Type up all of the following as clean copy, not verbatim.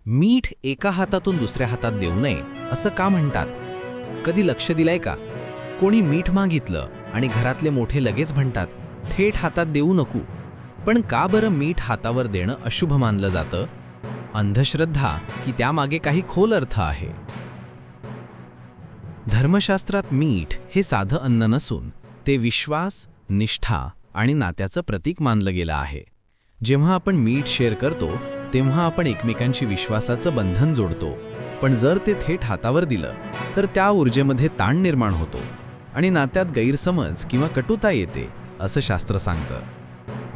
मीठ एका हातातून दुसऱ्या हातात देऊ नये असं का म्हणतात? कधी लक्ष दिलंय का? कोणी मीठ मागितलं आणि घरातले मोठे लगेच म्हणतात थेट हातात देऊ नको. पण का बरं मीठ हातावर देणं अशुभ मानलं जातं? अंधश्रद्धा की त्यामागे काही खोल अर्थ आहे? धर्मशास्त्रात मीठ हे साधं अन्न नसून ते विश्वास, निष्ठा आणि नात्याचं प्रतीक मानलं गेलं आहे. जेव्हा आपण मीठ शेअर करतो तेव्हा आपण एकमेकांशी विश्वासाचं बंधन जोडतो. पण जर ते थेट हातावर दिलं तर त्या ऊर्जेमध्ये ताण निर्माण होतो आणि नात्यात गैरसमज किंवा कटुता येते असं शास्त्र सांगतं.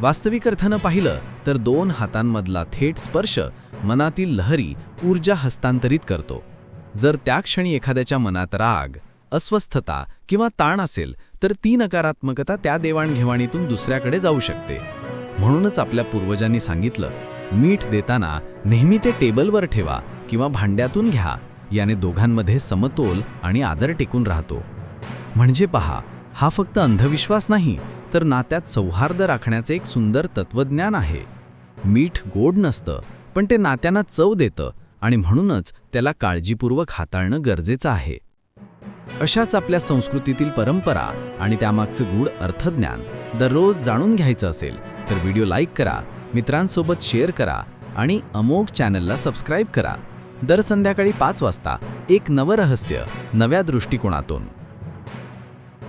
वास्तविक अर्थानं पाहिलं तर दोन हातांमधला थेट स्पर्श मनातील लहरी ऊर्जा हस्तांतरित करतो. जर त्या क्षणी एखाद्याच्या मनात राग, अस्वस्थता किंवा ताण असेल तर ती नकारात्मकता त्या देवाणघेवाणीतून दुसऱ्याकडे जाऊ शकते. म्हणूनच आपल्या पूर्वजांनी सांगितलं, मीठ देताना नेहमी ते टेबलवर ठेवा किंवा भांड्यातून घ्या. याने दोघांमध्ये समतोल आणि आदर टिकून राहतो. म्हणजे पहा, हा फक्त अंधविश्वास नाही तर नात्यात सौहार्द राखण्याचे एक सुंदर तत्वज्ञान आहे. मीठ गोड नसतं, पण ते नात्यांना चव देतं आणि म्हणूनच त्याला काळजीपूर्वक हाताळणं गरजेचं आहे. अशाच आपल्या संस्कृतीतील परंपरा आणि त्यामागचं गूढ अर्थज्ञान दररोज जाणून घ्यायचं असेल तर व्हिडिओ लाईक करा, मित्रांसोबत शेअर करा आणि अमोघ चॅनलला सबस्क्राईब करा. दर संध्याकाळी 5 वाजता एक नवं रहस्य नव्या दृष्टिकोनातून.